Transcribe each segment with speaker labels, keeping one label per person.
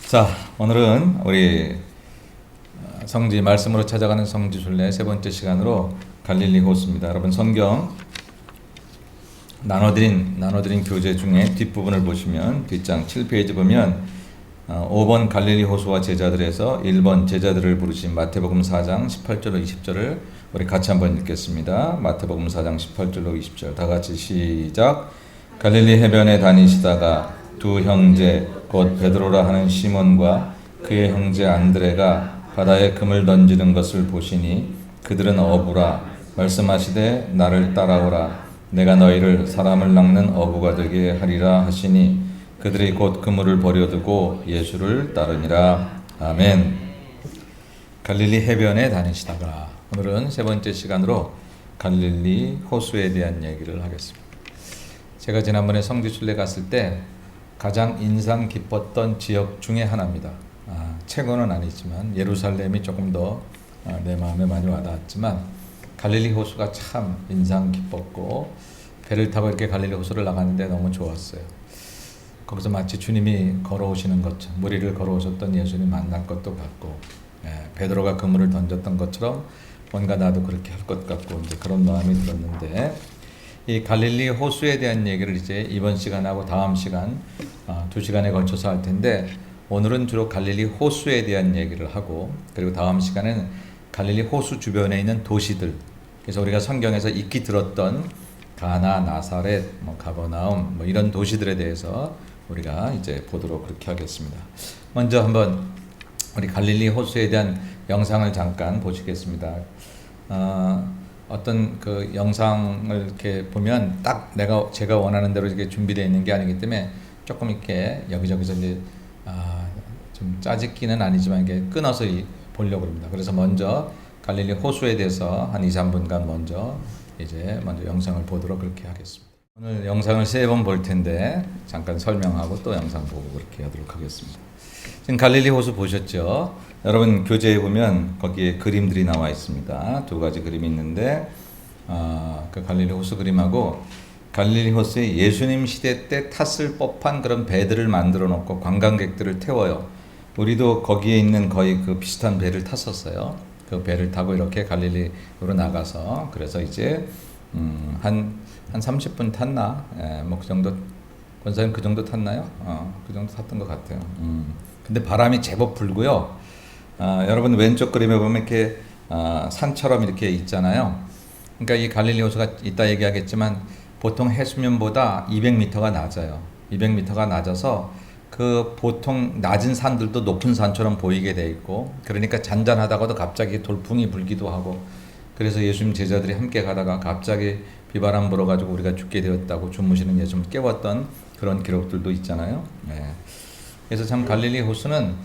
Speaker 1: 자, 오늘은 우리 성지 말씀으로 찾아가는 성지 순례 세 번째 시간으로 갈릴리 호수입니다. 여러분 성경 나눠드린 교재 중에 뒷부분을 보시면 뒷장 7페이지 보면 5번 갈릴리 호수와 제자들에서 1번 제자들을 부르신 마태복음 4장 18절로 20절을 우리 같이 한번 읽겠습니다. 마태복음 4장 18절로 20절 다 같이 시작. 갈릴리 해변에 다니시다가 두 형제 곧 베드로라 하는 시몬과 그의 형제 안드레가 바다에 금을 던지는 것을 보시니 그들은 어부라 말씀하시되 나를 따라오라 내가 너희를 사람을 낚는 어부가 되게 하리라 하시니 그들이 곧 그물을 버려두고 예수를 따르니라. 아멘. 갈릴리 해변에 다니시다가 오늘은 세 번째 시간으로 갈릴리 호수에 대한 얘기를 하겠습니다. 제가 지난번에 성지 순례 갔을 때 가장 인상 깊었던 지역 중에 하나입니다. 최고는 아니지만 예루살렘이 조금 더 내 마음에 많이 와닿았지만 갈릴리 호수가 참 인상 깊었고 배를 타고 이렇게 갈릴리 호수를 나갔는데 너무 좋았어요. 거기서 마치 주님이 걸어오시는 것처럼 물 위를 걸어오셨던 예수님 만날 것도 같고 베드로가 그물을 던졌던 것처럼 뭔가 나도 그렇게 할 것 같고 이제 그런 마음이 들었는데 이 갈릴리 호수에 대한 얘기를 이제 이번 시간하고 다음 시간 2시간에 걸쳐서 할 텐데 오늘은 주로 갈릴리 호수에 대한 얘기를 하고 그리고 다음 시간에는 갈릴리 호수 주변에 있는 도시들 그래서 우리가 성경에서 익히 들었던 가나, 나사렛, 가버나움 이런 도시들에 대해서 우리가 이제 보도록 그렇게 하겠습니다. 먼저 한번 우리 갈릴리 호수에 대한 영상을 잠깐 보시겠습니다. 어떤 그 영상을 이렇게 보면 딱 제가 원하는 대로 이렇게 준비되어 있는 게 아니기 때문에 조금 이렇게 여기저기서 이제 좀 짜집기는 아니지만 이게 끊어서 보려고 합니다. 그래서 먼저 갈릴리 호수에 대해서 한 2-3분간 먼저 영상을 보도록 그렇게 하겠습니다. 오늘 영상을 3번 볼 텐데 잠깐 설명하고 또 영상 보고 그렇게 하도록 하겠습니다. 지금 갈릴리 호수 보셨죠? 여러분 교재에 보면 거기에 그림들이 나와 있습니다. 2가지 그림이 있는데 그 갈릴리 호수 그림하고 갈릴리 호수에 예수님 시대 때 탔을 법한 그런 배들을 만들어 놓고 관광객들을 태워요. 우리도 거기에 있는 거의 그 비슷한 배를 탔었어요. 그 배를 타고 이렇게 갈릴리로 나가서 그래서 이제 한 30분 탔나? 그 정도 권사님 그 정도 탔나요? 그 정도 탔던 것 같아요. 근데 바람이 제법 불고요. 여러분 왼쪽 그림에 보면 이렇게 산처럼 이렇게 있잖아요. 그러니까 이 갈릴리 호수가 이따 얘기하겠지만 보통 해수면보다 200m가 낮아요. 200m가 낮아서 그 보통 낮은 산들도 높은 산처럼 보이게 돼 있고 그러니까 잔잔하다가도 갑자기 돌풍이 불기도 하고 그래서 예수님 제자들이 함께 가다가 갑자기 비바람 불어가지고 우리가 죽게 되었다고 주무시는 예수님을 깨웠던 그런 기록들도 있잖아요. 그래서 참 갈릴리 호수는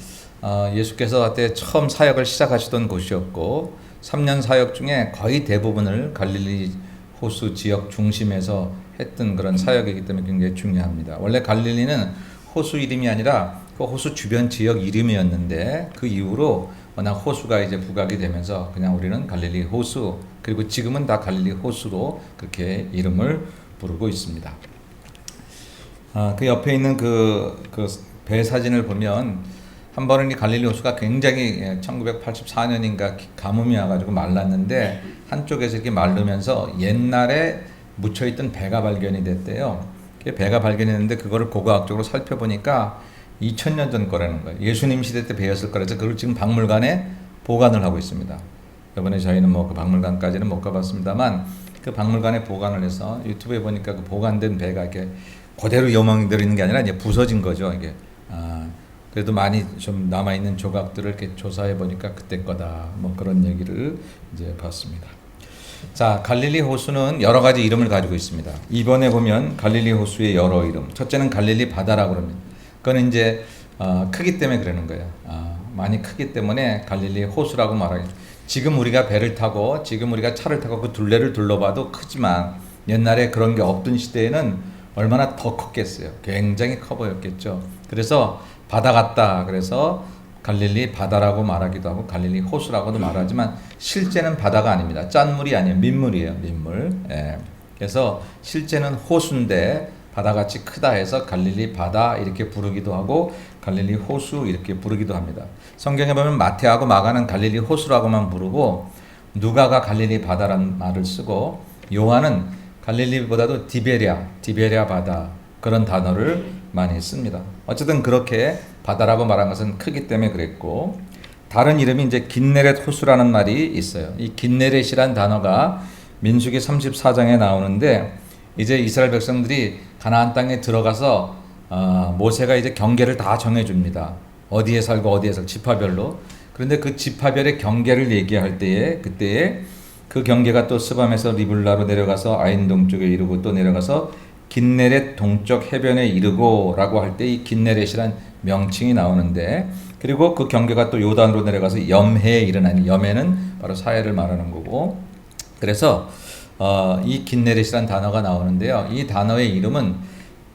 Speaker 1: 예수께서 그때 처음 사역을 시작하시던 곳이었고 3년 사역 중에 거의 대부분을 갈릴리 호수 지역 중심에서 했던 그런 사역이기 때문에 굉장히 중요합니다. 원래 갈릴리는 호수 이름이 아니라 그 호수 주변 지역 이름이었는데 그 이후로 워낙 호수가 이제 부각이 되면서 그냥 우리는 갈릴리 호수 그리고 지금은 다 갈릴리 호수로 그렇게 이름을 부르고 있습니다. 그 옆에 있는 그 배 사진을 보면 한 번은 이 갈릴리 호수가 굉장히 1984년인가 가뭄이 와가지고 말랐는데 한쪽에서 이렇게 마르면서 옛날에 묻혀있던 배가 발견이 됐대요. 배가 발견했는데 그거를 고고학적으로 살펴보니까 2000년 전 거라는 거예요. 예수님 시대 때 배였을 거라서 그걸 지금 박물관에 보관을 하고 있습니다. 이번에 저희는 그 박물관까지는 못 가봤습니다만 그 박물관에 보관을 해서 유튜브에 보니까 그 보관된 배가 이렇게 그대로 요망되어 있는 게 아니라 이제 부서진 거죠. 이게 그래도 많이 좀 남아 있는 조각들을 이렇게 조사해 보니까 그때 거다. 그런 얘기를 이제 봤습니다. 자, 갈릴리 호수는 여러 가지 이름을 가지고 있습니다. 이번에 보면 갈릴리 호수의 여러 이름. 첫째는 갈릴리 바다라고 그럽니다. 그건 이제 크기 때문에 그러는 거예요. 많이 크기 때문에 갈릴리 호수라고 말하죠. 지금 우리가 배를 타고 지금 우리가 차를 타고 그 둘레를 둘러봐도 크지만 옛날에 그런 게 없던 시대에는 얼마나 더 컸겠어요. 굉장히 커 보였겠죠. 그래서 바다 같다. 그래서 갈릴리 바다라고 말하기도 하고 갈릴리 호수라고도 말하지만 실제는 바다가 아닙니다. 짠물이 아니에요. 민물이에요. 민물. 그래서 실제는 호수인데 바다같이 크다 해서 갈릴리 바다 이렇게 부르기도 하고 갈릴리 호수 이렇게 부르기도 합니다. 성경에 보면 마태하고 마가는 갈릴리 호수라고만 부르고 누가가 갈릴리 바다라는 말을 쓰고 요한은 갈릴리보다도 디베랴 바다 그런 단어를 많이 씁니다. 어쨌든 그렇게 바다라고 말한 것은 크기 때문에 그랬고 다른 이름이 이제 긴네렛 호수라는 말이 있어요. 이 긴네렛이란 단어가 민수기 34장에 나오는데 이제 이스라엘 백성들이 가나안 땅에 들어가서 모세가 이제 경계를 다 정해줍니다. 어디에 살고 어디에 살고 지파별로. 그런데 그 지파별의 경계를 얘기할 때에 그때에 그 경계가 또 스밤에서 리블라로 내려가서 아인 동쪽에 이르고 또 내려가서 긴네렛 동쪽 해변에 이르고라고 할 때 이 긴네렛이란 명칭이 나오는데 그리고 그 경계가 또 요단으로 내려가서 염해에 이르나니 염해는 바로 사해를 말하는 거고 그래서 이 긴네렛이란 단어가 나오는데요. 이 단어의 이름은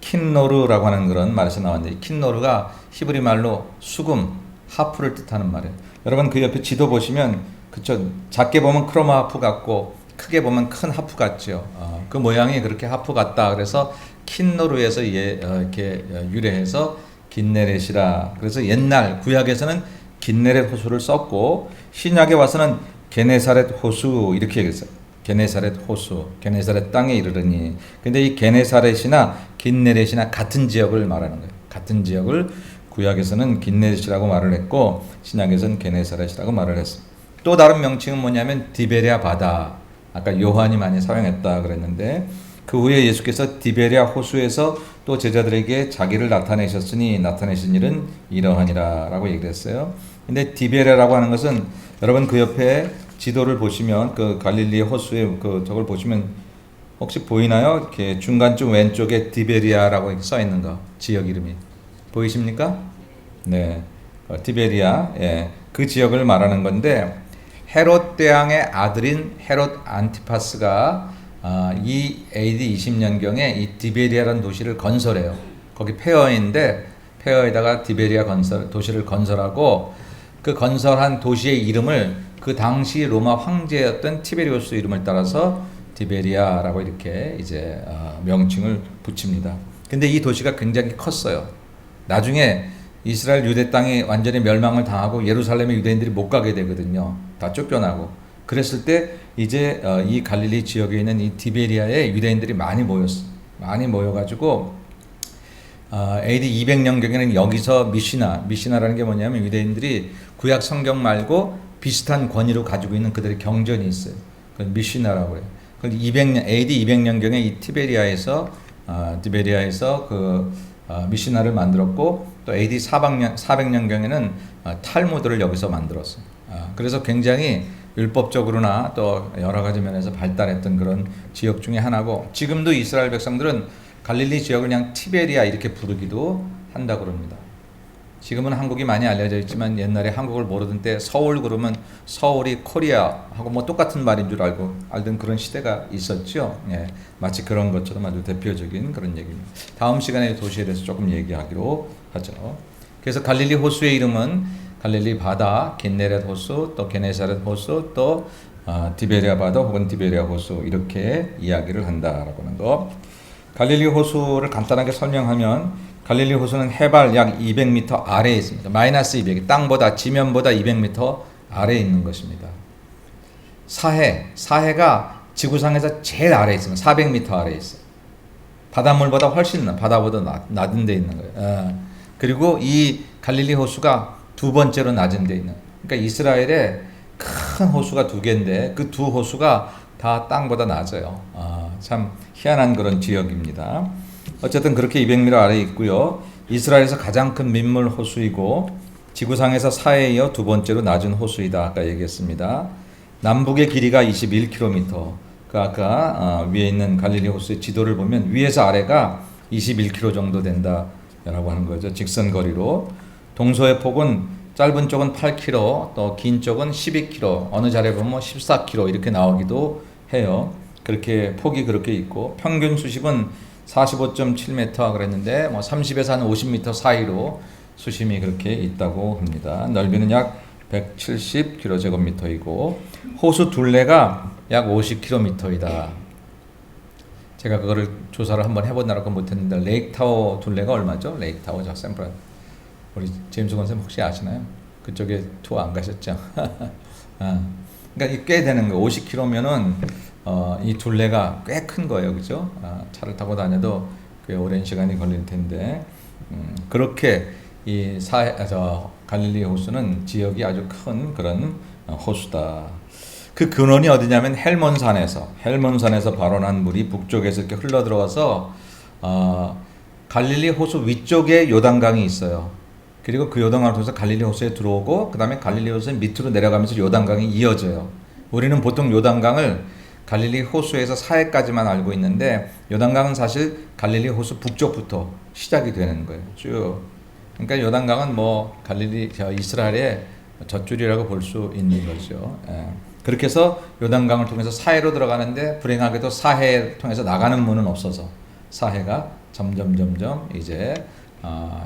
Speaker 1: 킨노르라고 하는 그런 말에서 나왔는데 킨노르가 히브리 말로 수금, 하프를 뜻하는 말이에요. 여러분 그 옆에 지도 보시면 그쵸 작게 보면 크로마 하프 같고 크게 보면 큰 하프 같죠. 그 모양이 그렇게 하프 같다. 그래서 킨노르에서 이렇게 유래해서 긴네렛이라. 그래서 옛날 구약에서는 긴네렛 호수를 썼고 신약에 와서는 게네사렛 호수 이렇게 얘기했어요. 게네사렛 호수, 게네사렛 땅에 이르르니. 근데 이 게네사렛이나 긴네렛이나 같은 지역을 말하는 거예요. 같은 지역을 구약에서는 긴네렛이라고 말을 했고 신약에서는 게네사렛이라고 말을 했습니다. 또 다른 명칭은 뭐냐면 디베랴 바다. 아까 요한이 많이 사용했다 그랬는데 그 후에 예수께서 디베랴 호수에서 또 제자들에게 자기를 나타내셨으니 나타내신 일은 이러하니라 라고 얘기를 했어요. 근데 디베랴라고 하는 것은 여러분 그 옆에 지도를 보시면 그 갈릴리 호수의 그 저걸 보시면 혹시 보이나요? 이렇게 중간쯤 왼쪽에 디베리아라고 써 있는 거 지역 이름이 보이십니까? 네, 디베리아. 예, 그 지역을 말하는 건데 헤롯 대왕의 아들인 헤롯 안티파스가 이 AD 20년경에 이 디베리아라는 도시를 건설해요. 거기 폐허인데 폐허에다가 디베리아 도시를 건설하고 그 건설한 도시의 이름을 그 당시 로마 황제였던 티베리우스 이름을 따라서 디베리아라고 이렇게 이제 명칭을 붙입니다. 근데 이 도시가 굉장히 컸어요. 나중에 이스라엘 유대 땅이 완전히 멸망을 당하고 예루살렘에 유대인들이 못 가게 되거든요. 다 쫓겨나고. 그랬을 때 이제 이 갈릴리 지역에 있는 이 디베리아에 유대인들이 많이 모였어. 많이 모여가지고 AD 200년경에는 여기서 미시나라는 게 뭐냐면 유대인들이 구약 성경 말고 비슷한 권위로 가지고 있는 그들의 경전이 있어요. 그건 미시나라고 해요. 그 200년 AD 200년경에 이 디베리아에서 그 미시나를 만들었고 또 AD 400년경에는 탈무드를 여기서 만들었어요. 그래서 굉장히 율법적으로나 또 여러 가지 면에서 발달했던 그런 지역 중에 하나고 지금도 이스라엘 백성들은 갈릴리 지역을 그냥 티베리아 이렇게 부르기도 한다고 그럽니다. 지금은 한국이 많이 알려져 있지만 옛날에 한국을 모르던 때 서울 그러면 서울이 코리아하고 뭐 똑같은 말인 줄 알던 그런 시대가 있었죠. 예, 마치 그런 것처럼 아주 대표적인 그런 얘기입니다. 다음 시간에 도시에 대해서 조금 얘기하기로 하죠. 그래서 갈릴리 호수의 이름은 갈릴리 바다, 긴네렛 호수, 또 게네사렛 호수, 또 디베리아 바다 혹은 디베리아 호수 이렇게 이야기를 한다라고 하는 거. 갈릴리 호수를 간단하게 설명하면 갈릴리 호수는 해발 약 200m 아래에 있습니다. 마이너스 200, 땅보다 지면보다 200m 아래에 있는 것입니다. 사해가 지구상에서 제일 아래에 있습니다. 400m 아래에 있어요. 바닷물보다 훨씬 바다보다 낮은 데 있는 거예요. 그리고 이 갈릴리 호수가 두 번째로 낮은 데 있는. 그러니까 이스라엘에 큰 호수가 두 개인데 그 두 호수가 다 땅보다 낮아요. 참 희한한 그런 지역입니다. 어쨌든 그렇게 200m 아래에 있고요. 이스라엘에서 가장 큰 민물 호수이고 지구상에서 사해에 이어 두 번째로 낮은 호수이다. 아까 얘기했습니다. 남북의 길이가 21km. 그 아까 위에 있는 갈릴리 호수의 지도를 보면 위에서 아래가 21km 정도 된다라고 하는 거죠. 직선 거리로. 동서의 폭은 짧은 쪽은 8km, 또 긴 쪽은 12km, 어느 자리에 보면 14km 이렇게 나오기도 해요. 그렇게 폭이 그렇게 있고 평균 수심은 45.7m 그랬는데 뭐 30에서 한 50m 사이로 수심이 그렇게 있다고 합니다. 넓이는 약 170km제곱미터이고 호수 둘레가 약 50km이다. 제가 그거를 조사를 한번 해본다고 못했는데 레이크타워 둘레가 얼마죠? 레이크타워 저 샌프란 우리 제임스 권쌤 혹시 아시나요? 그쪽에 투어 안 가셨죠? 그러니까 꽤 되는 거 50km면은 이 둘레가 꽤 큰 거예요, 그죠? 차를 타고 다녀도 꽤 오랜 시간이 걸릴 텐데 그렇게 이 갈릴리 호수는 지역이 아주 큰 그런 호수다. 그 근원이 어디냐면 헬몬산에서 발원한 물이 북쪽에서 이렇게 흘러 들어와서 갈릴리 호수 위쪽에 요단강이 있어요. 그리고 그 요단강을 통해서 갈릴리 호수에 들어오고 그 다음에 갈릴리 호수의 밑으로 내려가면서 요단강이 이어져요. 우리는 보통 요단강을 갈릴리 호수에서 사해까지만 알고 있는데 요단강은 사실 갈릴리 호수 북쪽부터 시작이 되는 거예요. 쭉. 그러니까 요단강은 뭐 이스라엘의 젖줄이라고 볼 수 있는 거죠. 그렇게 해서 요단강을 통해서 사해로 들어가는데 불행하게도 사해를 통해서 나가는 문은 없어서 사해가 점점 이제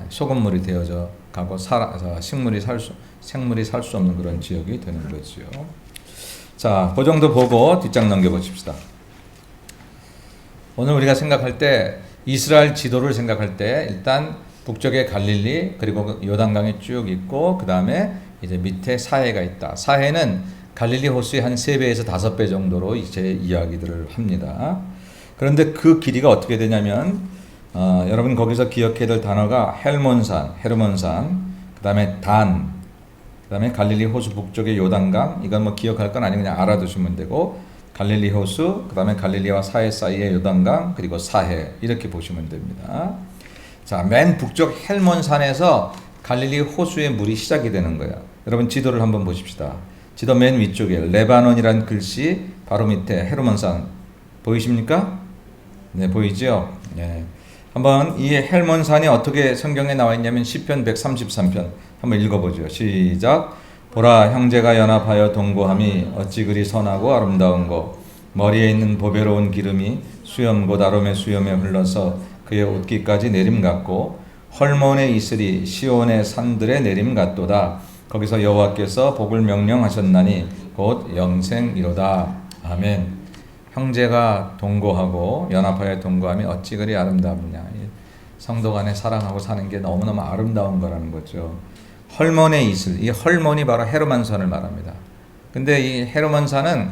Speaker 1: 소금물이 되어져 가고 생물이 살 수 없는 그런 지역이 되는 거죠. 자, 그 정도 보고 뒷장 넘겨보십시다. 오늘 우리가 생각할 때 이스라엘 지도를 생각할 때 일단 북쪽에 갈릴리 그리고 요단강이 쭉 있고 그 다음에 이제 밑에 사해가 있다. 사해는 갈릴리 호수의 한 3배에서 5배 정도로 이제 이야기들을 합니다. 그런데 그 길이가 어떻게 되냐면 여러분 거기서 기억해야 될 단어가 헤르몬산, 그 다음에 그 다음에 갈릴리 호수 북쪽의 요단강, 이건 뭐 기억할 건 아니고 그냥 알아두시면 되고 갈릴리 호수, 그 다음에 갈릴리와 사해 사이의 요단강, 그리고 사해 이렇게 보시면 됩니다. 자, 맨 북쪽 헬몬산에서 갈릴리 호수의 물이 시작이 되는 거예요. 여러분 지도를 한번 보십시다. 지도 맨 위쪽에 레바논이라는 글씨 바로 밑에 헤르몬산 보이십니까? 네, 보이죠? 네. 한번 이 헬몬산이 어떻게 성경에 나와 있냐면 시편 133편 한번 읽어보죠. 시작. 보라, 형제가 연합하여 동거함이 어찌 그리 선하고 아름다운고 머리에 있는 보배로운 기름이 수염 곧 아롬의 수염에 흘러서 그의 옷깃까지 내림 같고 헐몬의 이슬이 시온의 산들의 내림 같도다. 거기서 여호와께서 복을 명령하셨나니 곧 영생이로다. 아멘. 형제가 동거하고 연합하여 동거함이 어찌 그리 아름다우냐. 성도 간에 사랑하고 사는 게 너무너무 아름다운 거라는 거죠. 헐몬의 이슬, 이 헐몬이 바로 헤르몬산을 말합니다. 근데 이 헤르몬산은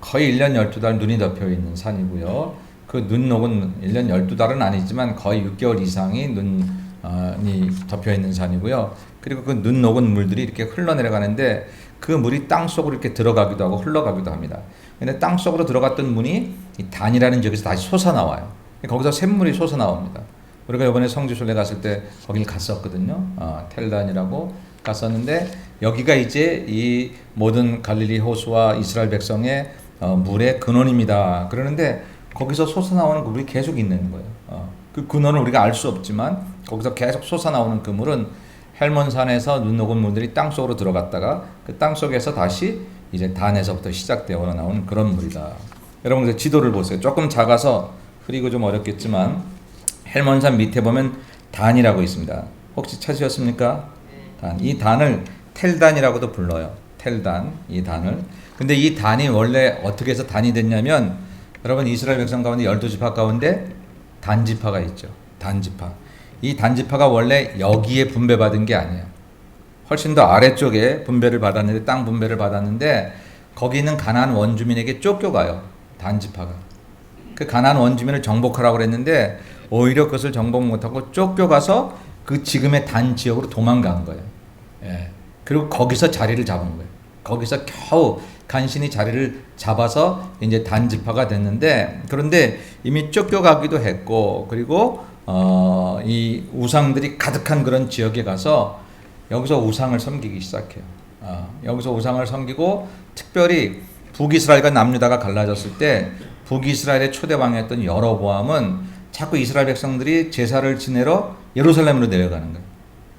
Speaker 1: 거의 1년 12달 눈이 덮여 있는 산이고요. 그 눈 녹은 1년 12달은 아니지만 거의 6개월 이상이 눈이 덮여 있는 산이고요. 그리고 그 눈 녹은 물들이 이렇게 흘러내려가는데 그 물이 땅 속으로 이렇게 들어가기도 하고 흘러가기도 합니다. 근데 땅 속으로 들어갔던 문이 이 단이라는 지역에서 다시 솟아나와요. 거기서 샘물이 솟아나옵니다. 우리가 이번에 성지순례 갔을 때 거길 갔었거든요. 텔단이라고 갔었는데 여기가 이제 이 모든 갈릴리 호수와 이스라엘 백성의 물의 근원입니다. 그러는데 거기서 솟아나오는 그 물이 계속 있는 거예요. 그 근원을 우리가 알 수 없지만 거기서 계속 솟아나오는 그 물은 헬몬산에서 눈 녹은 물들이 땅 속으로 들어갔다가 그 땅 속에서 다시 이제 단에서부터 시작되어 나오는 그런 물이다. 여러분 지도를 보세요. 조금 작아서 흐리고 좀 어렵겠지만 헬몬산 밑에 보면 단이라고 있습니다. 혹시 찾으셨습니까? 단. 이 단을 텔단이라고도 불러요. 텔단, 이 단을. 근데 이 단이 원래 어떻게 해서 단이 됐냐면 여러분 이스라엘 백성 가운데 12지파 가운데 단지파가 있죠. 단지파. 이 단지파가 원래 여기에 분배받은 게 아니에요. 훨씬 더 아래쪽에 분배를 받았는데 땅 분배를 받았는데 거기 있는 가나안 원주민에게 쫓겨가요. 단지파가. 그 가나안 원주민을 정복하라고 그랬는데 오히려 그것을 정복 못하고 쫓겨가서 그 지금의 단 지역으로 도망간 거예요. 예. 그리고 거기서 자리를 잡은 거예요. 거기서 겨우 간신히 자리를 잡아서 이제 단지파가 됐는데 그런데 이미 쫓겨가기도 했고 그리고 이 우상들이 가득한 그런 지역에 가서 여기서 우상을 섬기기 시작해요. 여기서 우상을 섬기고 특별히 북이스라엘과 남유다가 갈라졌을 때 북이스라엘의 초대왕이었던 여로보암은 자꾸 이스라엘 백성들이 제사를 지내러 예루살렘으로 내려가는 거예요.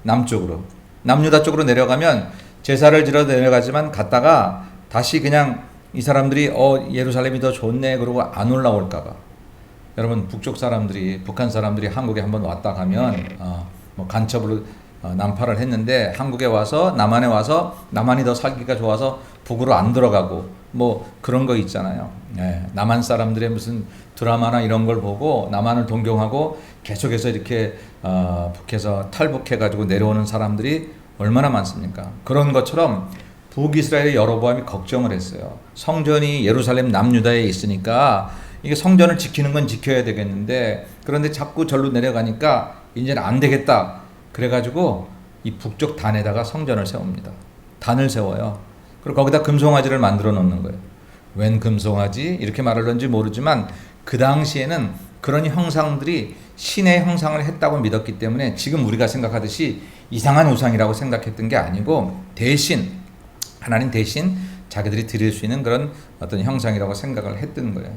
Speaker 1: 남쪽으로. 남유다 쪽으로 내려가면 제사를 지러 내려가지만 갔다가 다시 그냥 이 사람들이 예루살렘이 더 좋네 그러고 안 올라올까 봐. 여러분 북쪽 사람들이 북한 사람들이 한국에 한번 왔다 가면 뭐 간첩으로 난파를 했는데 한국에 와서 남한에 와서 남한이 더 살기가 좋아서 북으로 안 들어가고 뭐 그런 거 있잖아요. 예, 남한 사람들의 무슨 드라마나 이런 걸 보고 남한을 동경하고 계속해서 이렇게 북에서 탈북해가지고 내려오는 사람들이 얼마나 많습니까? 그런 것처럼 북이스라엘의 여로보암이 걱정을 했어요. 성전이 예루살렘 남유다에 있으니까 이게 성전을 지키는 건 지켜야 되겠는데 그런데 자꾸 절로 내려가니까 이제는 안 되겠다. 그래가지고 이 북쪽 단에다가 성전을 세웁니다. 단을 세워요. 그리고 거기다 금송아지를 만들어 놓는 거예요. 웬 금송아지? 이렇게 말하는지 모르지만 그 당시에는 그런 형상들이 신의 형상을 했다고 믿었기 때문에 지금 우리가 생각하듯이 이상한 우상이라고 생각했던 게 아니고 대신 하나님 대신 자기들이 드릴 수 있는 그런 어떤 형상이라고 생각을 했던 거예요.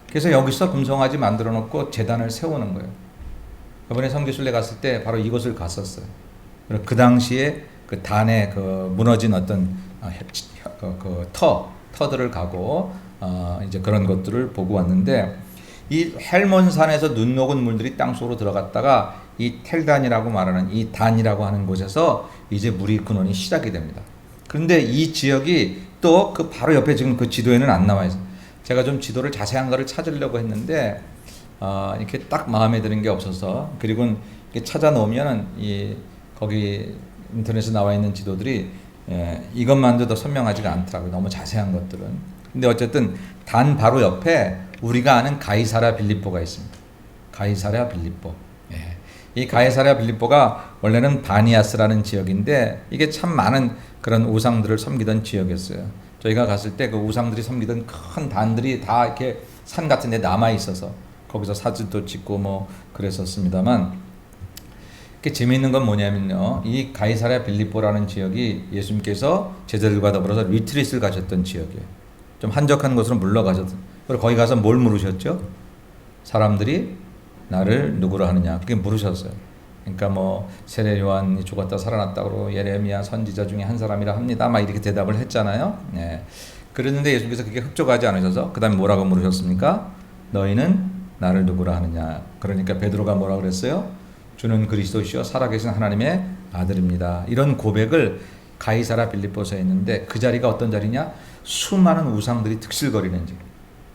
Speaker 1: 그래서 여기서 금송아지 만들어 놓고 제단을 세우는 거예요. 이번에 성지순례 갔을 때 바로 이곳을 갔었어요. 그 당시에 그 단에 그 무너진 어떤 터들을 가고 이제 그런 것들을 보고 왔는데 이 헬몬산에서 눈 녹은 물들이 땅속으로 들어갔다가 이 텔단이라고 말하는 이 단이라고 하는 곳에서 이제 물이 근원이 시작이 됩니다. 그런데 이 지역이 또 그 바로 옆에 지금 그 지도에는 안 나와 있어요. 제가 좀 지도를 자세한 거를 찾으려고 했는데 이렇게 딱 마음에 드는 게 없어서 그리고 이렇게 찾아놓으면 이 거기 인터넷에 나와 있는 지도들이 이것만도 더 선명하지가 않더라고요. 너무 자세한 것들은. 근데 어쨌든 단 바로 옆에 우리가 아는 가이사랴 빌립보가 있습니다. 가이사랴 빌립보. 예. 이 가이사랴 빌립보가 원래는 바니아스라는 지역인데 이게 참 많은 그런 우상들을 섬기던 지역이었어요. 저희가 갔을 때 그 우상들이 섬기던 큰 단들이 다 이렇게 산 같은 데 남아 있어서 거기서 사진도 찍고 뭐 그랬었습니다만 재미있는 건 뭐냐면요. 이 가이사랴 빌립보라는 지역이 예수님께서 제자들과 더불어서 리트릿을 가셨던 지역이에요. 좀 한적한 곳으로 물러가셨던. 그리고 거기 가서 뭘 물으셨죠? 사람들이 나를 누구로 하느냐. 그게 물으셨어요. 그러니까 뭐 세례 요한이 죽었다 살아났다고 예레미야 선지자 중에 한 사람이라 합니다. 막 이렇게 대답을 했잖아요. 네. 그랬는데 예수님께서 그게 흡족하지 않으셔서 그다음에 뭐라고 물으셨습니까? 너희는 나를 누구라 하느냐. 그러니까 베드로가 뭐라 그랬어요? 주는 그리스도시요 살아계신 하나님의 아들입니다. 이런 고백을 가이사랴 빌립보서에 했는데 그 자리가 어떤 자리냐? 수많은 우상들이 득실거리는 지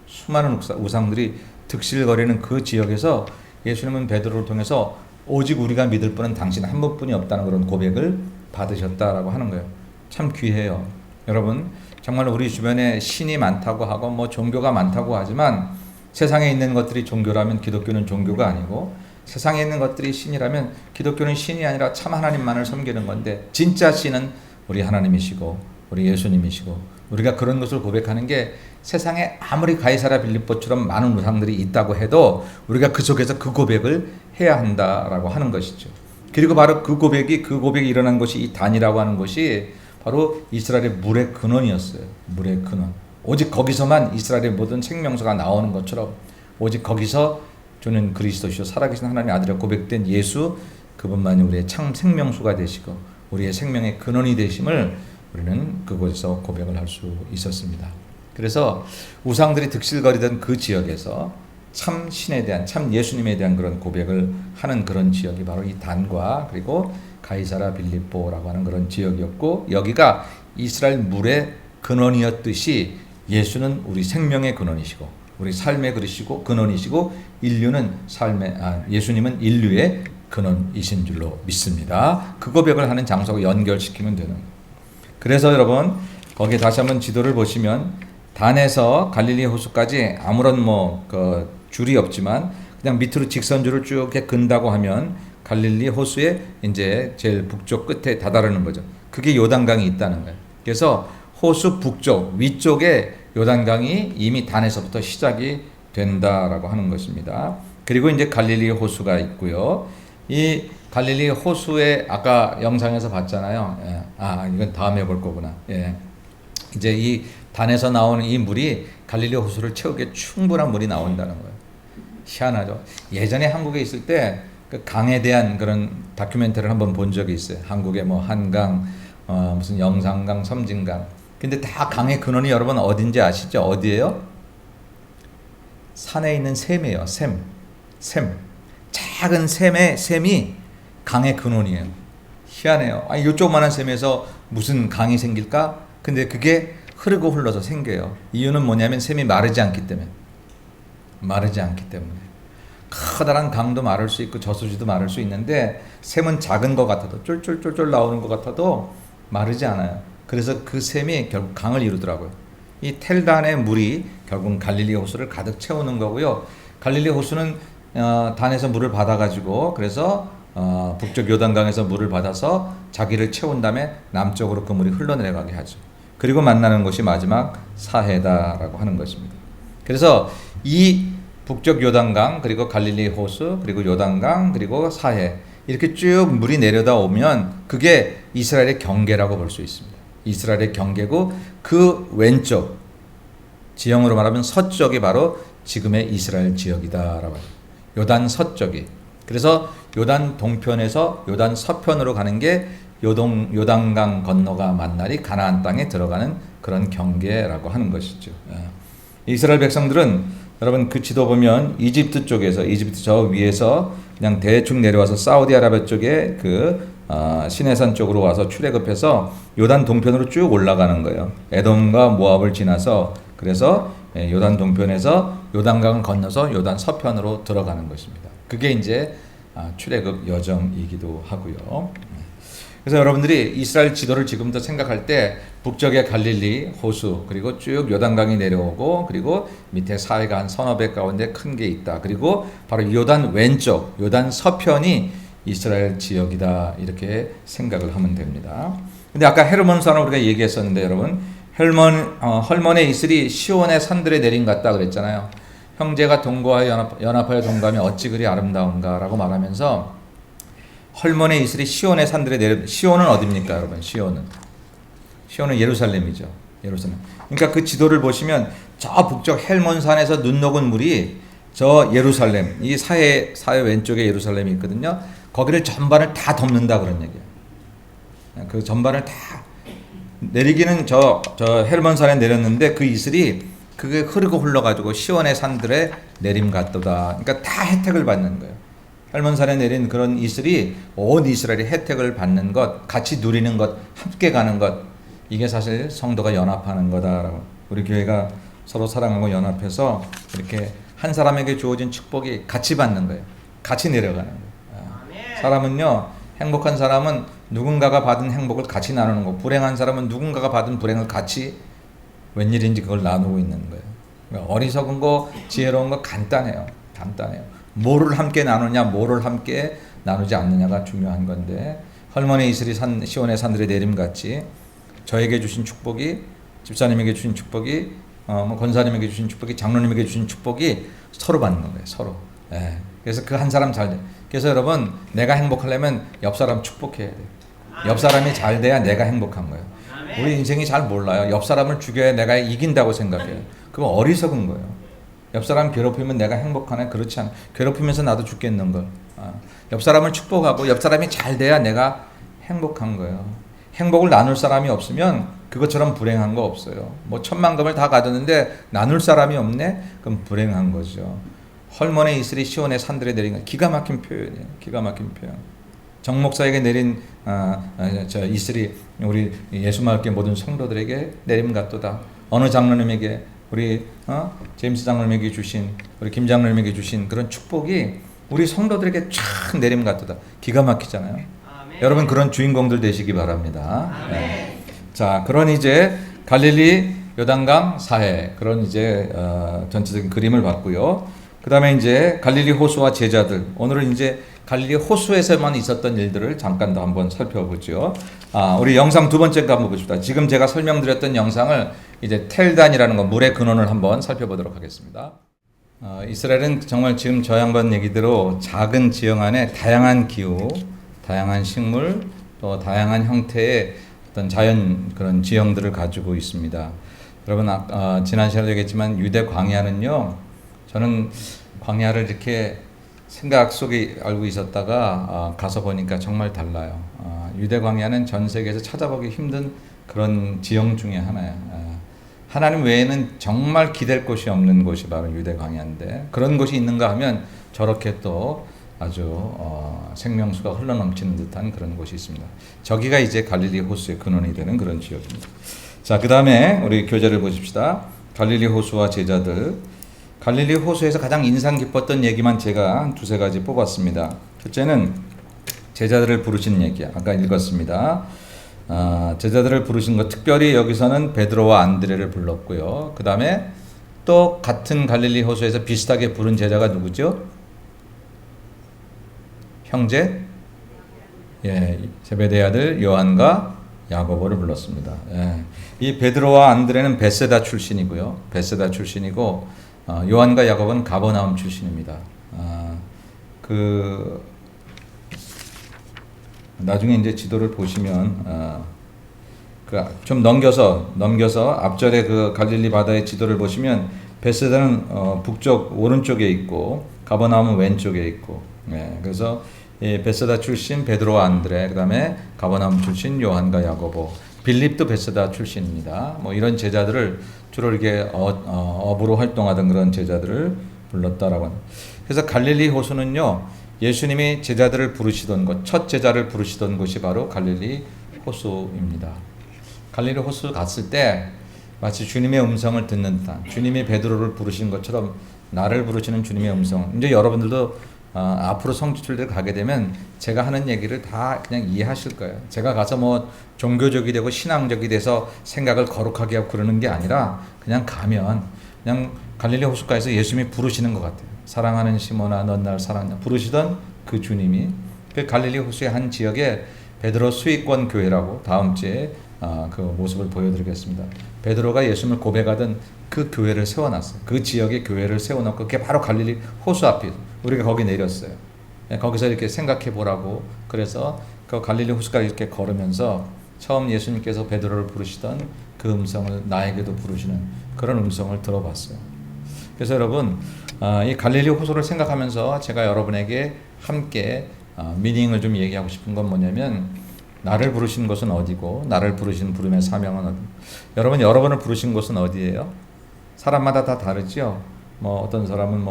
Speaker 1: 수많은 우상들이 득실거리는 그 지역에서 예수님은 베드로를 통해서 오직 우리가 믿을 분은 당신 한 분뿐이 없다는 그런 고백을 받으셨다라고 하는 거예요. 참 귀해요. 여러분 정말 우리 주변에 신이 많다고 하고 뭐 종교가 많다고 하지만 세상에 있는 것들이 종교라면 기독교는 종교가 아니고 세상에 있는 것들이 신이라면 기독교는 신이 아니라 참 하나님만을 섬기는 건데 진짜 신은 우리 하나님이시고 우리 예수님이시고 우리가 그런 것을 고백하는 게 세상에 아무리 가이사랴 빌립보처럼 많은 우상들이 있다고 해도 우리가 그 속에서 그 고백을 해야 한다라고 하는 것이죠. 그리고 바로 그 고백이 일어난 곳이 이 단이라고 하는 곳이 바로 이스라엘의 물의 근원이었어요. 물의 근원. 오직 거기서만 이스라엘의 모든 생명수가 나오는 것처럼 오직 거기서 주는 그리스도시요 살아계신 하나님의 아들이라 고백된 예수 그분만이 우리의 참 생명수가 되시고 우리의 생명의 근원이 되심을 우리는 그곳에서 고백을 할 수 있었습니다. 그래서 우상들이 득실거리던 그 지역에서 참 신에 대한 참 예수님에 대한 그런 고백을 하는 그런 지역이 바로 이 단과 그리고 가이사랴 빌립보라고 하는 그런 지역이었고 여기가 이스라엘 물의 근원이었듯이 예수는 우리 생명의 근원이시고 우리 삶의 그릇이고 근원이시고 예수님은 인류의 근원이신 줄로 믿습니다. 그 고백을 하는 장소가 연결시키면 되는 거예요. 그래서 여러분 거기에 다시 한번 지도를 보시면 단에서 갈릴리 호수까지 아무런 그 줄이 없지만 그냥 밑으로 직선줄을 쭉 이렇게 근다고 하면 갈릴리 호수의 이제 제일 북쪽 끝에 다다르는 거죠. 그게 요단강이 있다는 거예요. 그래서 호수 북쪽 위쪽에 요단강이 이미 단에서부터 시작이 된다라고 하는 것입니다. 그리고 이제 갈릴리 호수가 있고요. 이 갈릴리 호수에 아까 영상에서 봤잖아요. 예. 이건 다음에 볼 거구나. 예. 이제 이 단에서 나오는 이 물이 갈릴리 호수를 채우기에 충분한 물이 나온다는 거예요. 희한하죠. 예전에 한국에 있을 때 그 강에 대한 그런 다큐멘터리를 한번 본 적이 있어요. 한국에 뭐 한강, 무슨 영산강, 섬진강. 근데 다 강의 근원이 여러분 어딘지 아시죠? 어디예요? 산에 있는 샘이에요. 샘. 작은 샘이 강의 근원이에요. 희한해요. 요조그만한 샘에서 무슨 강이 생길까? 근데 그게 흐르고 흘러서 생겨요. 이유는 뭐냐면 샘이 마르지 않기 때문에. 마르지 않기 때문에. 커다란 강도 마를 수 있고 저수지도 마를 수 있는데 샘은 작은 것 같아도 쫄쫄쫄쫄 나오는 것 같아도 마르지 않아요. 그래서 그 샘이 결국 강을 이루더라고요. 이 텔단의 물이 결국 갈릴리 호수를 가득 채우는 거고요. 갈릴리 호수는 단에서 물을 받아가지고 그래서 북쪽 요단강에서 물을 받아서 자기를 채운 다음에 남쪽으로 그 물이 흘러내려가게 하죠. 그리고 만나는 곳이 마지막 사해다라고 하는 것입니다. 그래서 이 북쪽 요단강 그리고 갈릴리 호수 그리고 요단강 그리고 사해 이렇게 쭉 물이 내려다 오면 그게 이스라엘의 경계라고 볼 수 있습니다. 이스라엘의 경계고 그 왼쪽 지형으로 말하면 서쪽이 바로 지금의 이스라엘 지역이다라고 합니다. 요단 서쪽이. 그래서 요단 동편에서 요단 서편으로 가는 게 요단강 건너가 만날이 가나안 땅에 들어가는 그런 경계라고 하는 것이죠. 이스라엘 백성들은 여러분 그 지도 보면 이집트 쪽에서 이집트 저 위에서 그냥 대충 내려와서 사우디아라비아 쪽에 그 시내산 쪽으로 와서 출애굽해서 요단 동편으로 쭉 올라가는 거예요. 에돔과 모압을 지나서 그래서 요단 동편에서 요단강을 건너서 요단 서편으로 들어가는 것입니다. 그게 이제 출애굽 여정이기도 하고요. 그래서 여러분들이 이스라엘 지도를 지금부터 생각할 때 북쪽에 갈릴리 호수 그리고 쭉 요단강이 내려오고 그리고 밑에 사해가 한 서너 배 가운데 큰 게 있다. 그리고 바로 요단 왼쪽 요단 서편이 이스라엘 지역이다 이렇게 생각을 하면 됩니다. 근데 아까 헤르몬산을 우리가 얘기했었는데 여러분 헐몬의 이슬이 시온의 산들에 내린 같다 그랬잖아요. 형제가 동거하여 연합하여 동거하면 어찌 그리 아름다운가라고 말하면서 헐몬의 이슬이 시온의 산들에 내려. 시온은 어디입니까, 여러분? 시온은 예루살렘이죠. 예루살렘. 그러니까 그 지도를 보시면 저 북쪽 헬몬산에서 눈 녹은 물이 저 예루살렘, 이 사해 왼쪽에 예루살렘이 있거든요. 거기를 전반을 다 덮는다 그런 얘기예요. 그 전반을 다 내리기는 저 헬몬산에 내렸는데 그 이슬이 그게 흐르고 흘러가지고 시온의 산들에 내림 같도다. 그러니까 다 혜택을 받는 거예요. 헬몬산에 내린 그런 이슬이 온 이스라엘이 혜택을 받는 것, 같이 누리는 것, 함께 가는 것, 이게 사실 성도가 연합하는 거다라고. 우리 교회가 서로 사랑하고 연합해서 이렇게 한 사람에게 주어진 축복이 같이 받는 거예요. 같이 내려가는 거예요. 사람은요, 행복한 사람은 누군가가 받은 행복을 같이 나누는 거고, 불행한 사람은 누군가가 받은 불행을 같이 웬일인지 그걸 나누고 있는 거예요. 그러니까 어리석은 거, 지혜로운 거 간단해요. 뭐를 함께 나누냐, 뭐를 함께 나누지 않느냐가 중요한 건데 헐몬의 이슬이 시온의 산들에 내림같이 저에게 주신 축복이 집사님에게 주신 축복이 권사님에게 주신 축복이 장로님에게 주신 축복이 서로 받는 거예요. 서로. 그래서 그 한 사람 잘 돼. 그래서 여러분 내가 행복하려면 옆 사람 축복해야 돼요. 옆 사람이 잘 돼야 내가 행복한 거예요. 우리 인생이 잘 몰라요. 옆 사람을 죽여야 내가 이긴다고 생각해요. 그건 어리석은 거예요. 옆 사람 괴롭히면 내가 행복하네? 그렇지 않아. 괴롭히면서 나도 죽겠는 걸. 옆 사람을 축복하고 옆 사람이 잘 돼야 내가 행복한 거예요. 행복을 나눌 사람이 없으면 그것처럼 불행한 거 없어요. 뭐 천만금을 다 가졌는데 나눌 사람이 없네? 그럼 불행한 거죠. 헐몬의 이슬이 시온의 산들에 내린 거 기가 막힌 표현이에요. 기가 막힌 표현. 정 목사에게 내린 저 이슬이 우리 예수마을교회 모든 성도들에게 내림 같도다. 어느 장로님에게 우리 제임스 장로님에게 주신 우리 김 장로님에게 주신 그런 축복이 우리 성도들에게 쫙 내림 같도다. 기가 막히잖아요. 아멘. 여러분 그런 주인공들 되시기 바랍니다. 네. 자, 그런 이제 갈릴리, 요단강, 사해 그런 이제 전체적인 그림을 봤고요. 그 다음에 이제 갈릴리 호수와 제자들. 오늘은 이제 갈릴리 호수에서만 있었던 일들을 잠깐 더 한번 살펴보죠. 우리 영상 두 번째 거 한번 보십시다. 지금 제가 설명드렸던 영상을 이제 텔단이라는 거 물의 근원을 한번 살펴보도록 하겠습니다. 이스라엘은 정말 지금 저 양반 얘기대로 작은 지형 안에 다양한 기후, 다양한 식물, 또 다양한 형태의 어떤 자연 그런 지형들을 가지고 있습니다. 여러분 지난 시간에 얘기했지만 유대 광야는요. 저는 광야를 이렇게 생각 속에 알고 있었다가 가서 보니까 정말 달라요. 유대 광야는 전 세계에서 찾아보기 힘든 그런 지형 중에 하나예요. 하나님 외에는 정말 기댈 곳이 없는 곳이 바로 유대 광야인데 그런 곳이 있는가 하면 저렇게 또 아주 생명수가 흘러넘치는 듯한 그런 곳이 있습니다. 저기가 이제 갈릴리 호수의 근원이 되는 그런 지역입니다. 자, 그 다음에 우리 교재를 보십시다. 갈릴리 호수와 제자들. 갈릴리 호수에서 가장 인상 깊었던 얘기만 제가 한 두세 가지 뽑았습니다. 첫째는 제자들을 부르시는 얘기야. 아까 읽었습니다. 제자들을 부르신 것, 특별히 여기서는 베드로와 안드레를 불렀고요. 그 다음에 또 같은 갈릴리 호수에서 비슷하게 부른 제자가 누구죠? 형제? 예, 제베데의 아들 요한과 야고보를 불렀습니다. 예. 이 베드로와 안드레는 베세다 출신이고요. 베세다 출신이고 요한과 야고보는 가버나움 출신입니다. 나중에 이제 지도를 보시면 좀 넘겨서 앞절에 그 갈릴리 바다의 지도를 보시면 베세다는 북쪽 오른쪽에 있고 가버나움은 왼쪽에 있고, 예, 그래서 베세다 출신 베드로와 안드레, 그다음에 가버나움 출신 요한과 야고보, 빌립도 베세다 출신입니다. 뭐 이런 제자들을 주로 이렇게 업으로 활동하던 그런 제자들을 불렀다라고 합니다. 그래서 갈릴리 호수는요, 예수님이 제자들을 부르시던 곳, 첫 제자를 부르시던 곳이 바로 갈릴리 호수입니다. 갈릴리 호수 갔을 때 마치 주님의 음성을 듣는 듯한, 주님이 베드로를 부르신 것처럼 나를 부르시는 주님의 음성. 이제 여러분들도 앞으로 성지순례를 가게 되면 제가 하는 얘기를 다 그냥 이해하실 거예요. 제가 가서 뭐 종교적이 되고 신앙적이 돼서 생각을 거룩하게 하고 그러는 게 아니라 그냥 가면 그냥 갈릴리 호숫가에서 예수님이 부르시는 것 같아요. 사랑하는 시몬아, 넌 날 사랑하냐 부르시던 그 주님이 그 갈릴리 호수의 한 지역에 베드로 수익권 교회라고 다음 주에 그 모습을 보여드리겠습니다. 베드로가 예수님을 고백하던 그 교회를 세워놨어요. 그 지역에 교회를 세워놓고 그게 바로 갈릴리 호수 앞이에요. 우리가 거기 내렸어요. 거기서 이렇게 생각해 보라고. 그래서 그 갈릴리 호수까지 이렇게 걸으면서 처음 예수님께서 베드로를 부르시던 그 음성을 나에게도 부르시는 그런 음성을 들어봤어요. 그래서 여러분, 이 갈릴리 호수를 생각하면서 제가 여러분에게 함께 미닝을 좀 얘기하고 싶은 건 뭐냐면, 나를 부르신 곳은 어디고 나를 부르신 부름의 사명은 어디? 여러분, 여러분을 부르신 곳은 어디예요? 사람마다 다 다르죠. 뭐 어떤 사람은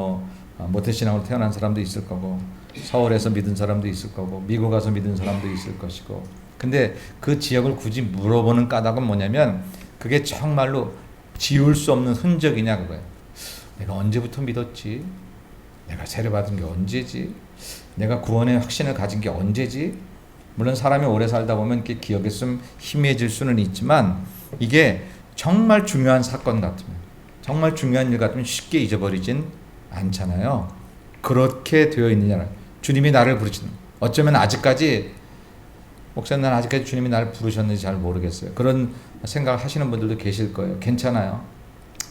Speaker 1: 모태신앙으로 태어난 사람도 있을 거고, 서울에서 믿은 사람도 있을 거고, 미국 가서 믿은 사람도 있을 것이고. 근데 그 지역을 굳이 물어보는 까닭은 뭐냐면, 그게 정말로 지울 수 없는 흔적이냐 그거예요. 내가 언제부터 믿었지? 내가 세례받은 게 언제지? 내가 구원의 확신을 가진 게 언제지? 물론 사람이 오래 살다 보면 이렇게 기억에 좀 희미해질 수는 있지만, 이게 정말 중요한 사건 같으면, 정말 중요한 일 같으면 쉽게 잊어버리진 않잖아요. 그렇게 되어 있느냐. 주님이 나를 부르시는, 어쩌면 아직까지 목사님, 난 아직까지 주님이 나를 부르셨는지 잘 모르겠어요. 그런 생각을 하시는 분들도 계실 거예요. 괜찮아요.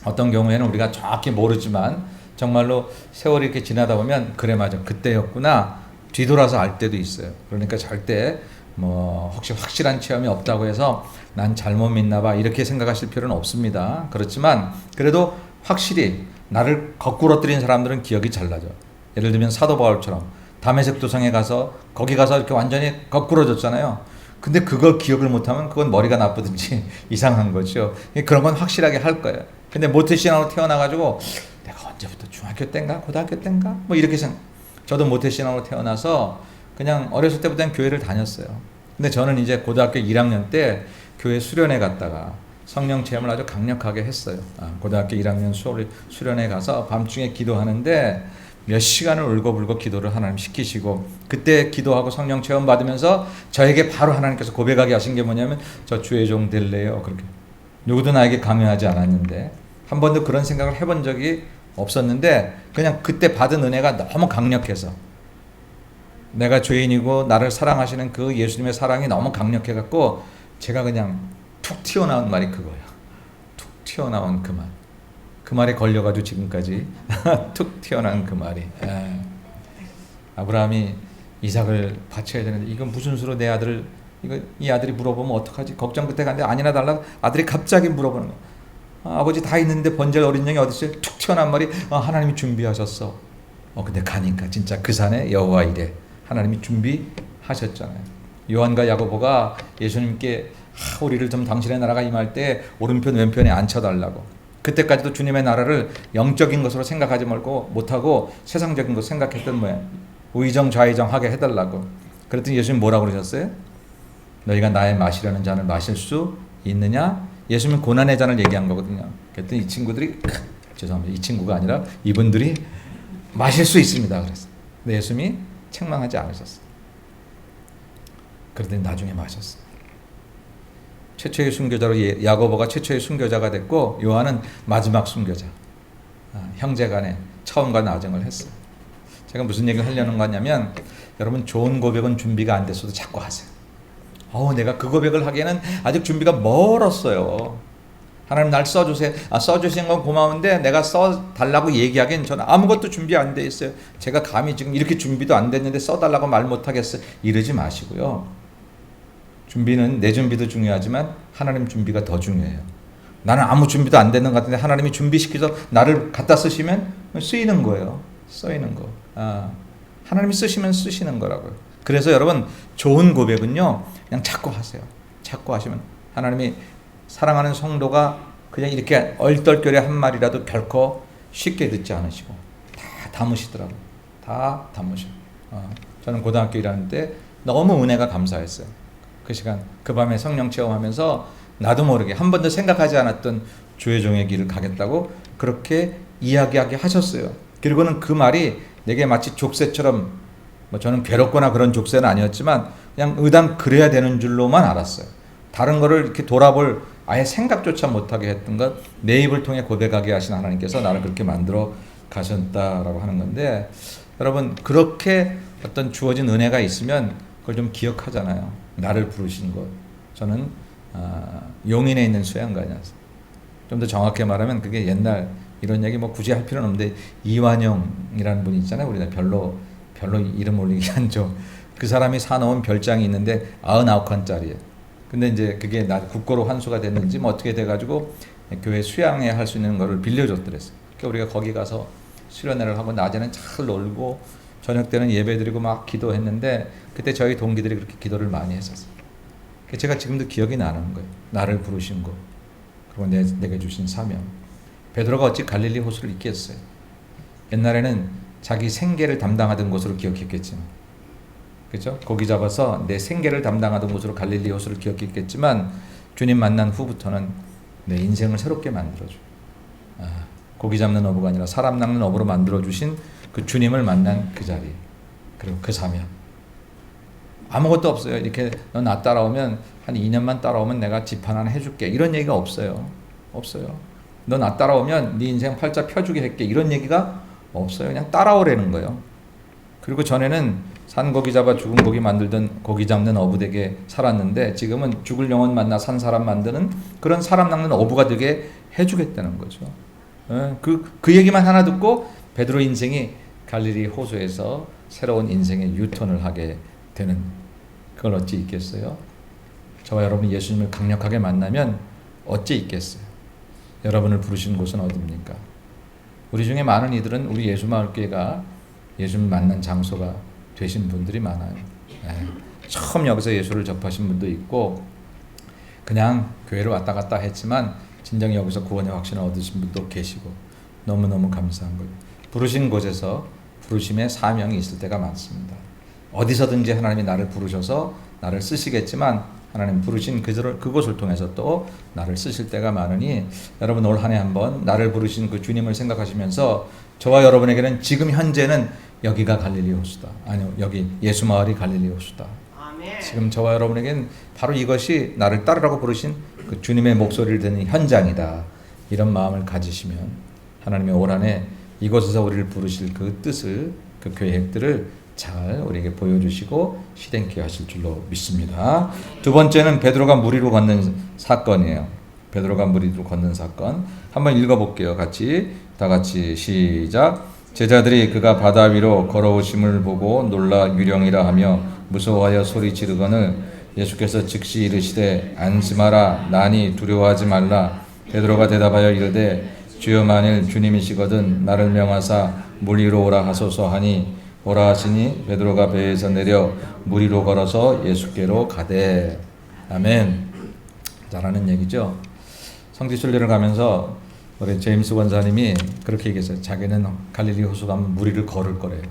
Speaker 1: 어떤 경우에는 우리가 정확히 모르지만 정말로 세월이 이렇게 지나다 보면 그래 맞아 그때였구나 뒤돌아서 알 때도 있어요. 그러니까 절대 혹시 확실한 체험이 없다고 해서 난 잘못 믿나 봐 이렇게 생각하실 필요는 없습니다. 그렇지만 그래도 확실히 나를 거꾸로 뜨린 사람들은 기억이 잘 나죠. 예를 들면 사도 바울처럼 다메섹 도성에 가서 거기 가서 이렇게 완전히 거꾸로졌잖아요. 근데 그걸 기억을 못하면 그건 머리가 나쁘든지 이상한 거죠. 그런 건 확실하게 할 거예요. 근데 모태신앙으로 태어나가지고 내가 언제부터 중학교 때인가 고등학교 때인가 이렇게 생각. 저도 모태신앙으로 태어나서 그냥 어렸을 때부터 교회를 다녔어요. 근데 저는 이제 고등학교 1학년 때 교회 수련회 갔다가 성령 체험을 아주 강력하게 했어요. 고등학교 1학년 수련회 가서 밤중에 기도하는데 몇 시간을 울고불고 기도를 하나님 시키시고, 그때 기도하고 성령 체험 받으면서 저에게 바로 하나님께서 고백하게 하신 게 뭐냐면 저 주의 종 될래요. 그렇게 누구도 나에게 강요하지 않았는데, 한 번도 그런 생각을 해본 적이 없었는데 그냥 그때 받은 은혜가 너무 강력해서, 내가 죄인이고 나를 사랑하시는 그 예수님의 사랑이 너무 강력해갖고 제가 그냥 툭 튀어나온 말이 그거예요. 툭 튀어나온 그 말. 그 말에 걸려가지고 지금까지 툭 튀어나온 그 말이. 아브라함이 이삭을 바쳐야 되는데 이건 무슨 수로 내 아들을, 이 아들이 물어보면 어떡하지? 걱정 끝에 갔는데 아니나 달라 아들이 갑자기 물어보는 거야. 아버지 다 있는데 번제할 어린 양이 어디 있어요? 툭 튀어나온 말이 하나님이 준비하셨어. 근데 가니까 진짜 그 산에 여호와 이래. 하나님이 준비하셨잖아요. 요한과 야고보가 예수님께 우리를 좀 당신의 나라가 임할 때 오른편 왼편에 앉혀달라고. 그때까지도 주님의 나라를 영적인 것으로 생각하지 말고 못하고 세상적인 것 생각했던 모양. 의정 좌의정 하게 해달라고. 그랬더니 예수님 뭐라고 그러셨어요? 너희가 나의 마시려는 잔을 마실 수 있느냐? 예수님은 고난의 잔을 얘기한 거거든요. 그랬더니 이 친구들이 죄송합니다. 이 친구가 아니라 이분들이 마실 수 있습니다. 그랬어요. 근데 예수님이 책망하지 않으셨어요. 그러더니 나중에 마셨어요. 최초의 순교자로 야고보가 최초의 순교자가 됐고 요한은 마지막 순교자. 형제간에 처음과 나중을 했어요. 제가 무슨 얘기를 하려는 거냐면 여러분 좋은 고백은 준비가 안 됐어도 자꾸 하세요. 내가 그 고백을 하기에는 아직 준비가 멀었어요. 하나님 날 써주세요. 써주신 건 고마운데 내가 써달라고 얘기하기엔 저는 아무것도 준비 안 돼 있어요. 제가 감히 지금 이렇게 준비도 안 됐는데 써달라고 말 못하겠어요. 이러지 마시고요. 준비는 내 준비도 중요하지만 하나님 준비가 더 중요해요. 나는 아무 준비도 안 되는 것 같은데 하나님이 준비시켜서 나를 갖다 쓰시면 쓰이는 거예요. 쓰이는 거. 하나님이 쓰시면 쓰시는 거라고요. 그래서 여러분 좋은 고백은요 그냥 자꾸 하세요. 자꾸 하시면 하나님이 사랑하는 성도가 그냥 이렇게 얼떨결에 한 말이라도 결코 쉽게 듣지 않으시고 다 담으시더라고요. 다 담으셔. 저는 고등학교 일하는 때 너무 은혜가 감사했어요. 그 시간 그 밤에 성령 체험하면서 나도 모르게 한 번도 생각하지 않았던 주의 종의 길을 가겠다고 그렇게 이야기하게 하셨어요. 그리고는 그 말이 내게 마치 족쇄처럼 저는 괴롭거나 그런 족쇄는 아니었지만 그냥 의당 그래야 되는 줄로만 알았어요. 다른 거를 이렇게 돌아볼 아예 생각조차 못하게 했던 것 내 입을 통해 고백하게 하신 하나님께서 나를 그렇게 만들어 가셨다라고 하는 건데 여러분 그렇게 어떤 주어진 은혜가 있으면 그걸 좀 기억하잖아요. 나를 부르신 것. 저는 용인에 있는 수양관이었어요. 좀 더 정확히 말하면 그게 옛날 이런 얘기 굳이 할 필요는 없는데 이완영이라는 분이 있잖아요. 우리가 별로 이름 올리기 안 좋은 그 사람이 사놓은 별장이 있는데 99칸짜리예요. 근데 이제 그게 국고로 환수가 됐는지 어떻게 돼가지고 교회 수양회 할 수 있는 거를 빌려줬더랬어요. 그러니까 우리가 거기 가서 수련회를 하고 낮에는 잘 놀고 저녁 때는 예배드리고 막 기도했는데 그때 저희 동기들이 그렇게 기도를 많이 했었어요. 제가 지금도 기억이 나는 거예요. 나를 부르신 거 그리고 내게 주신 사명. 베드로가 어찌 갈릴리 호수를 잊겠어요. 옛날에는 자기 생계를 담당하던 곳으로 기억했겠지만 그렇죠? 고기 잡아서 내 생계를 담당하던 곳으로 갈릴리 호수를 기억했겠지만 주님 만난 후부터는 내 인생을 새롭게 만들어줘. 고기 잡는 어부가 아니라 사람 낚는 어부로 만들어주신 그 주님을 만난 그 자리 그리고 그 사명. 아무것도 없어요. 이렇게 너 나 따라오면 한 2년만 따라오면 내가 집 하나 해줄게. 이런 얘기가 없어요. 없어요. 너 나 따라오면 네 인생 팔자 펴주게 할게. 이런 얘기가 없어요. 그냥 따라오라는 거예요. 그리고 전에는 산고기 잡아 죽은 고기 만들던 고기 잡는 어부되게 살았는데 지금은 죽을 영혼 만나 산 사람 만드는 그런 사람 낚는 어부가 되게 해주겠다는 거죠. 그 얘기만 하나 듣고 베드로 인생이 갈릴리 호수에서 새로운 인생의 유턴을 하게 되는 그걸 어찌 있겠어요? 저와 여러분이 예수님을 강력하게 만나면 어찌 있겠어요? 여러분을 부르신 곳은 어디입니까? 우리 중에 많은 이들은 우리 예수마을교회가 예수님 만난 장소가 되신 분들이 많아요. 처음 여기서 예수를 접하신 분도 있고 그냥 교회를 왔다 갔다 했지만 진정 여기서 구원의 확신을 얻으신 분도 계시고 너무너무 감사한 거예요. 부르신 곳에서 부르심의 사명이 있을 때가 많습니다. 어디서든지 하나님이 나를 부르셔서 나를 쓰시겠지만 하나님 부르신 그곳을 통해서 또 나를 쓰실 때가 많으니 여러분 올 한 해 한번 나를 부르신 그 주님을 생각하시면서 저와 여러분에게는 지금 현재는 여기가 갈릴리 호수다. 아니요, 여기 예수마을이 갈릴리 호수다. 아멘. 지금 저와 여러분에게는 바로 이것이 나를 따르라고 부르신 그 주님의 목소리를 듣는 현장이다. 이런 마음을 가지시면 하나님의 올 한 해 이곳에서 우리를 부르실 그 뜻을 그 계획들을 잘 우리에게 보여주시고 실행케 하실 줄로 믿습니다. 두 번째는 베드로가 물 위로 걷는 사건이에요. 베드로가 물 위로 걷는 사건 한번 읽어볼게요. 다 같이 시작. 제자들이 그가 바다 위로 걸어오심을 보고 놀라 유령이라 하며 무서워하여 소리 지르거늘 예수께서 즉시 이르시되 안심하라 나니 두려워하지 말라. 베드로가 대답하여 이르되 주여 만일 주님이시거든 나를 명하사 물 위로 오라 하소서 하니 오라 하시니 베드로가 배에서 내려 물 위로 걸어서 예수께로 가되. 아멘. 잘하는 얘기죠. 성지순례를 가면서 우리 제임스 권사님이 그렇게 얘기했어요. 자기는 갈릴리 호수 가면 물 위를 걸을 거래요.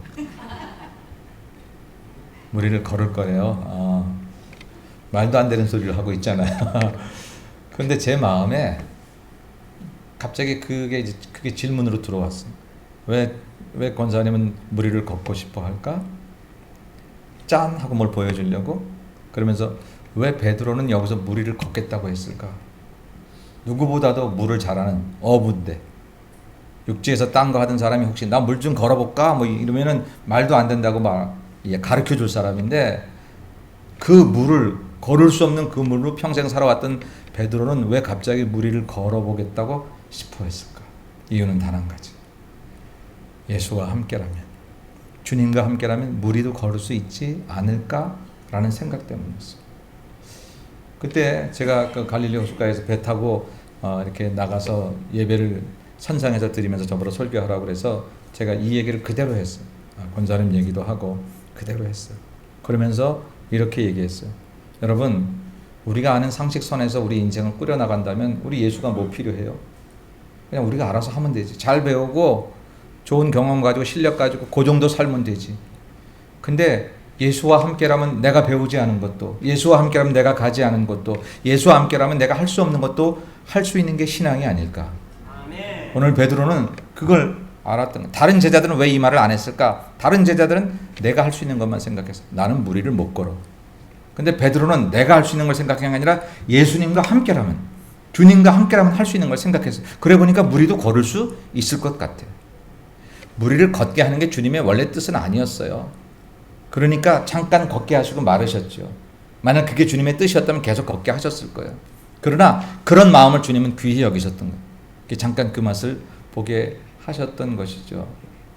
Speaker 1: 물 위를 걸을 거래요. 말도 안 되는 소리를 하고 있잖아요. 근데 제 마음에 갑자기 그게 질문으로 들어왔어요. 왜 권사님은 무리를 걷고 싶어 할까? 짠! 하고 뭘 보여주려고? 그러면서 왜 베드로는 여기서 무리를 걷겠다고 했을까? 누구보다도 물을 잘하는 어부인데, 육지에서 딴 거 하던 사람이 혹시 나 물 좀 걸어볼까? 뭐 이러면은 말도 안 된다고 가르쳐 줄 사람인데, 그 물을 걸을 수 없는 그 물로 평생 살아왔던 베드로는 왜 갑자기 무리를 걸어보겠다고 싶어 했을까? 이유는 단 한 가지. 예수와 함께라면, 주님과 함께라면 무리도 걸을 수 있지 않을까라는 생각 때문이었어요. 그때 제가 그 갈릴리 호숫가에서 배 타고 이렇게 나가서 예배를 선상에서 드리면서 저보러 설교하라고 그래서 제가 이 얘기를 그대로 했어요. 권사님 얘기도 하고 그대로 했어요. 그러면서 이렇게 얘기했어요. 여러분, 우리가 아는 상식선에서 우리 인생을 꾸려나간다면 우리 예수가 뭐 필요해요? 그냥 우리가 알아서 하면 되지. 잘 배우고 좋은 경험 가지고 실력 가지고 그 정도 살면 되지. 근데 예수와 함께라면 내가 배우지 않은 것도, 예수와 함께라면 내가 가지 않은 것도, 예수와 함께라면 내가 할 수 없는 것도 할 수 있는 게 신앙이 아닐까. 아멘. 오늘 베드로는 그걸 알았던 거예요. 다른 제자들은 왜 이 말을 안 했을까? 다른 제자들은 내가 할 수 있는 것만 생각했어. 나는 무리를 못 걸어. 근데 베드로는 내가 할 수 있는 걸 생각한 게 아니라 예수님과 함께라면, 주님과 함께라면 할 수 있는 걸 생각했어요. 그래 보니까 무리도 걸을 수 있을 것 같아요. 무리를 걷게 하는 게 주님의 원래 뜻은 아니었어요. 그러니까 잠깐 걷게 하시고 말으셨죠. 만약 그게 주님의 뜻이었다면 계속 걷게 하셨을 거예요. 그러나 그런 마음을 주님은 귀히 여기셨던 거예요. 잠깐 그 맛을 보게 하셨던 것이죠.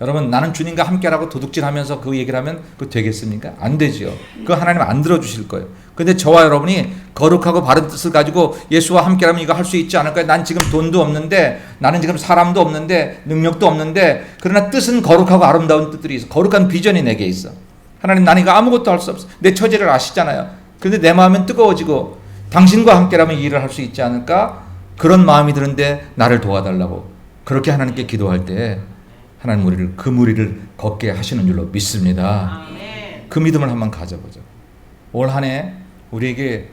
Speaker 1: 여러분, 나는 주님과 함께라고 도둑질하면서 그 얘기를 하면 그거 되겠습니까? 안 되지요. 그거 하나님 안 들어주실 거예요. 근데 저와 여러분이 거룩하고 바른 뜻을 가지고 예수와 함께라면 이거 할 수 있지 않을까요? 난 지금 돈도 없는데, 나는 지금 사람도 없는데, 능력도 없는데, 그러나 뜻은 거룩하고 아름다운 뜻들이 있어. 거룩한 비전이 내게 있어. 하나님, 나는 이거 아무것도 할 수 없어. 내 처지를 아시잖아요. 그런데 내 마음은 뜨거워지고 당신과 함께라면 이 일을 할 수 있지 않을까? 그런 마음이 드는데 나를 도와달라고 그렇게 하나님께 기도할 때 하나님 그 무리를 걷게 하시는 줄로 믿습니다. 아멘. 그 믿음을 한번 가져보죠. 올 한 해 우리에게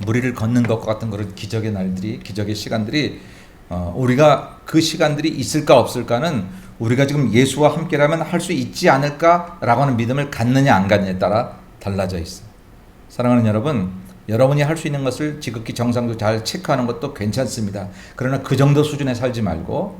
Speaker 1: 무리를 걷는 것과 같은 그런 기적의 날들이, 기적의 시간들이 우리가 그 시간들이 있을까 없을까는 우리가 지금 예수와 함께라면 할 수 있지 않을까라고 하는 믿음을 갖느냐 안 갖느냐에 따라 달라져 있어요. 사랑하는 여러분, 여러분이 할 수 있는 것을 지극히 정상적으로 잘 체크하는 것도 괜찮습니다. 그러나 그 정도 수준에 살지 말고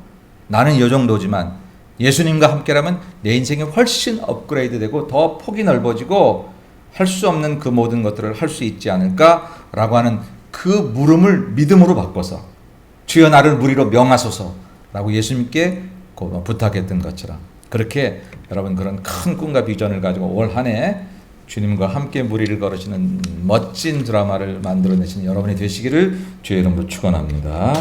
Speaker 1: 나는 이 정도지만 예수님과 함께라면 내 인생이 훨씬 업그레이드되고 더 폭이 넓어지고 할 수 없는 그 모든 것들을 할 수 있지 않을까라고 하는 그 물음을 믿음으로 바꿔서 주여 나를 무리로 명하소서라고 예수님께 부탁했던 것처럼 그렇게 여러분 그런 큰 꿈과 비전을 가지고 올 한 해 주님과 함께 무리를 걸으시는 멋진 드라마를 만들어내시는 여러분이 되시기를 주의 이름으로 축원합니다.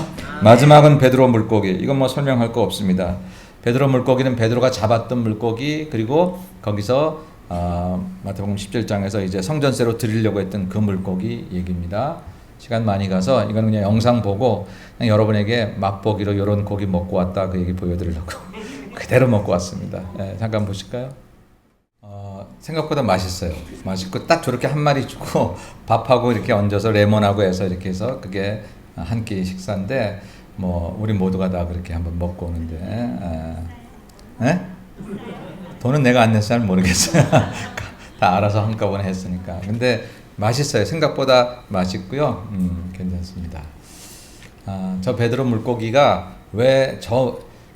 Speaker 1: 마지막은 베드로 물고기. 이건 뭐 설명할 거 없습니다. 베드로 물고기는 베드로가 잡았던 물고기, 그리고 거기서 마태복음 17장에서 이제 성전세로 드리려고 했던 그 물고기 얘기입니다. 시간 많이 가서 이건 그냥 영상 보고 그냥 여러분에게 맛보기로 이런 고기 먹고 왔다 그 얘기 보여드리려고 그대로 먹고 왔습니다. 네, 잠깐 보실까요? 생각보다 맛있어요. 맛있고 딱 저렇게 한 마리 주고 밥하고 이렇게 얹어서 레몬하고 해서 이렇게 해서 그게 한 끼 식사인데 뭐 우리 모두가 다 그렇게 한번 먹고 오는데 돈은 내가 안 내서 잘 모르겠어요. 다 알아서 한꺼번에 했으니까. 근데 맛있어요. 생각보다 맛있고요. 괜찮습니다. 저 베드로 물고기가 왜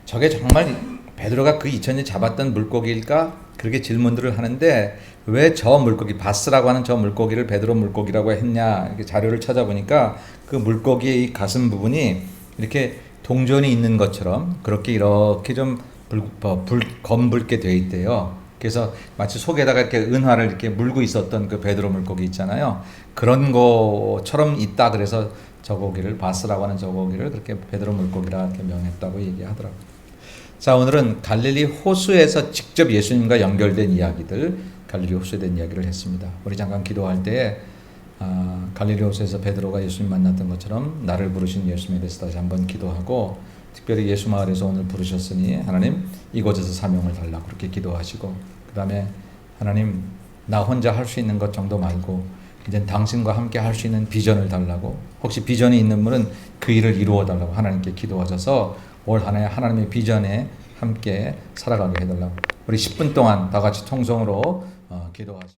Speaker 1: 저게 정말 베드로가 그 2000년 잡았던 물고기일까? 그렇게 질문들을 하는데 왜 저 물고기, 바스라고 하는 저 물고기를 베드로 물고기라고 했냐? 이렇게 자료를 찾아보니까 그 물고기의 이 가슴 부분이 이렇게 동전이 있는 것처럼 그렇게 이렇게 좀 검붉게 돼 있대요. 그래서 마치 속에다가 이렇게 은화를 이렇게 물고 있었던 그 베드로 물고기 있잖아요. 그런 것처럼 있다. 그래서 저 고기를 바스라고 하는 저 고기를 그렇게 베드로 물고기라 이렇게 명했다고 얘기하더라고요. 자, 오늘은 갈릴리 호수에서 직접 예수님과 연결된 이야기들, 갈릴리 호수에 대한 이야기를 했습니다. 우리 잠깐 기도할 때 갈릴리 호수에서 베드로가 예수님 만났던 것처럼 나를 부르신 예수님에 대해서 다시 한번 기도하고, 특별히 예수 마을에서 오늘 부르셨으니 하나님 이곳에서 사명을 달라고 그렇게 기도하시고, 그 다음에 하나님 나 혼자 할 수 있는 것 정도 말고 이제 당신과 함께 할 수 있는 비전을 달라고, 혹시 비전이 있는 분은 그 일을 이루어 달라고 하나님께 기도하셔서 올 한 해 하나님의 비전에 함께 살아가게 해달라고 우리 10분 동안 다 같이 통성으로 기도하시죠.